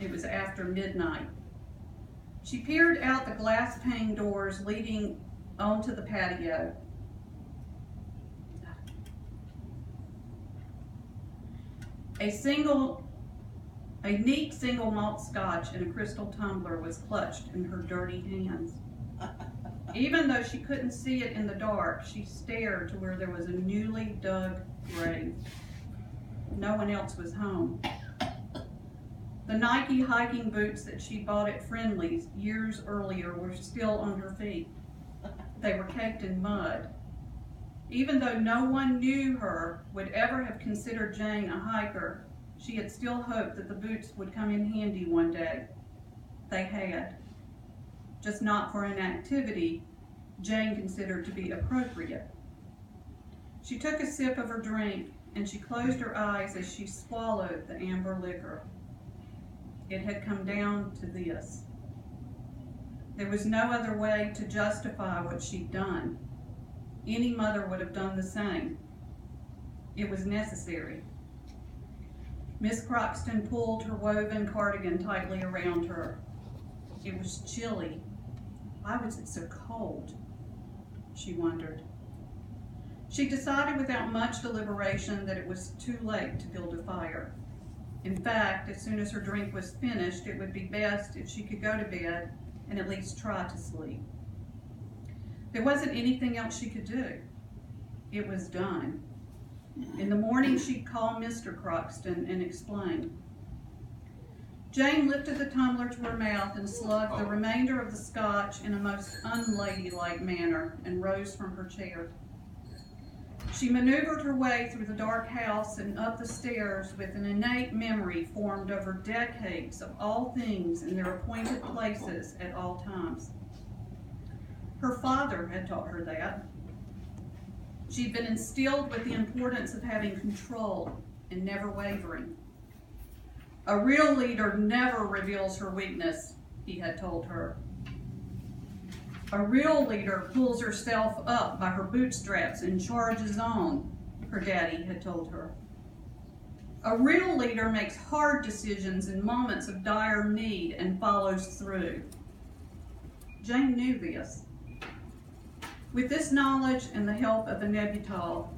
It was after midnight. She peered out the glass-paned doors leading onto the patio. A neat single malt scotch in a crystal tumbler was clutched in her dirty hands. Even though she couldn't see it in the dark, she stared to where there was a newly dug grave. No one else was home. The Nike hiking boots that she bought at Friendly's years earlier were still on her feet. They were caked in mud. Even though no one knew her would ever have considered Jane a hiker, she had still hoped that the boots would come in handy one day. They had. Just not for an activity Jane considered to be appropriate. She took a sip of her drink and she closed her eyes as she swallowed the amber liquor. It had come down to this. There was no other way to justify what she'd done. Any mother would have done the same. It was necessary. Miss Croxton pulled her woven cardigan tightly around her. It was chilly. Why was it so cold? She wondered. She decided without much deliberation that it was too late to build a fire. In fact, as soon as her drink was finished, it would be best if she could go to bed and at least try to sleep. There wasn't anything else she could do. It was done. In the morning, she'd call Mr. Croxton and explain. Jane lifted the tumbler to her mouth and slugged the remainder of the scotch in a most unladylike manner and rose from her chair. She maneuvered her way through the dark house and up the stairs with an innate memory formed over decades of all things in their appointed places at all times. Her father had taught her that. She'd been instilled with the importance of having control and never wavering. A real leader never reveals her weakness, he had told her. A real leader pulls herself up by her bootstraps and charges on, her daddy had told her. A real leader makes hard decisions in moments of dire need and follows through. Jane knew this. With this knowledge and the help of a Nebutal,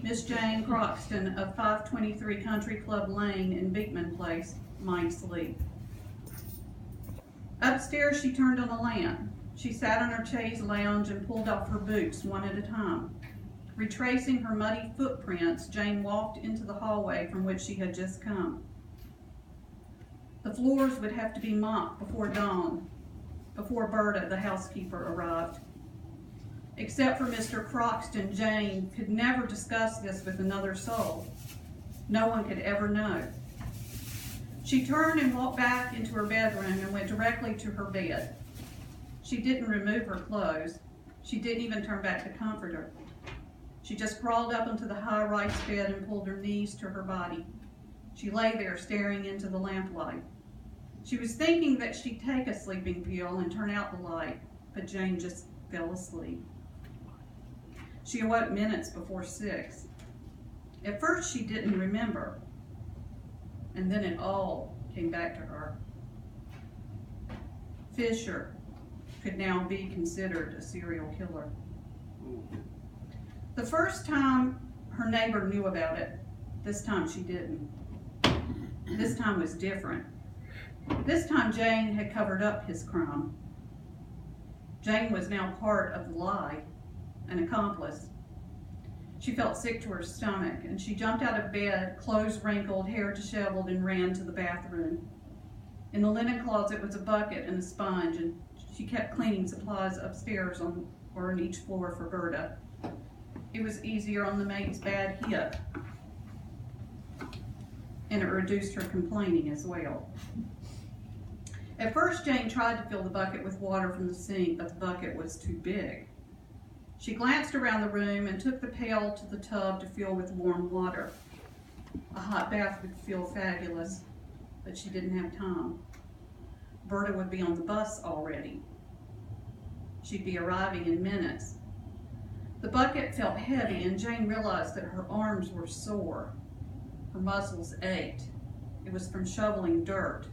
Miss Jane Croxton of 523 Country Club Lane in Beekman Place might sleep. Upstairs, she turned on a lamp. She sat on her chaise lounge and pulled off her boots one at a time. Retracing her muddy footprints, Jane walked into the hallway from which she had just come. The floors would have to be mopped before dawn, before Berta, the housekeeper, arrived. Except for Mr. Croxton, Jane could never discuss this with another soul. No one could ever know. She turned and walked back into her bedroom and went directly to her bed. She didn't remove her clothes. She didn't even turn back the comforter. She just crawled up into the high rice bed and pulled her knees to her body. She lay there staring into the lamplight. She was thinking that she'd take a sleeping pill and turn out the light, but Jane just fell asleep. She awoke minutes before 6. At first, she didn't remember, and then it all came back to her. Fisher could now be considered a serial killer. The first time her neighbor knew about it, this time she didn't. This time was different. This time Jane had covered up his crime. Jane was now part of the lie, an accomplice. She felt sick to her stomach, and she jumped out of bed, clothes wrinkled, hair disheveled, and ran to the bathroom. In the linen closet was a bucket and a sponge, and she kept cleaning supplies upstairs or on each floor for Berta. It was easier on the maid's bad hip, and it reduced her complaining as well. At first, Jane tried to fill the bucket with water from the sink, but the bucket was too big. She glanced around the room and took the pail to the tub to fill with warm water. A hot bath would feel fabulous, but she didn't have time. Berta would be on the bus already. She'd be arriving in minutes. The bucket felt heavy, and Jane realized that her arms were sore. Her muscles ached. It was from shoveling dirt.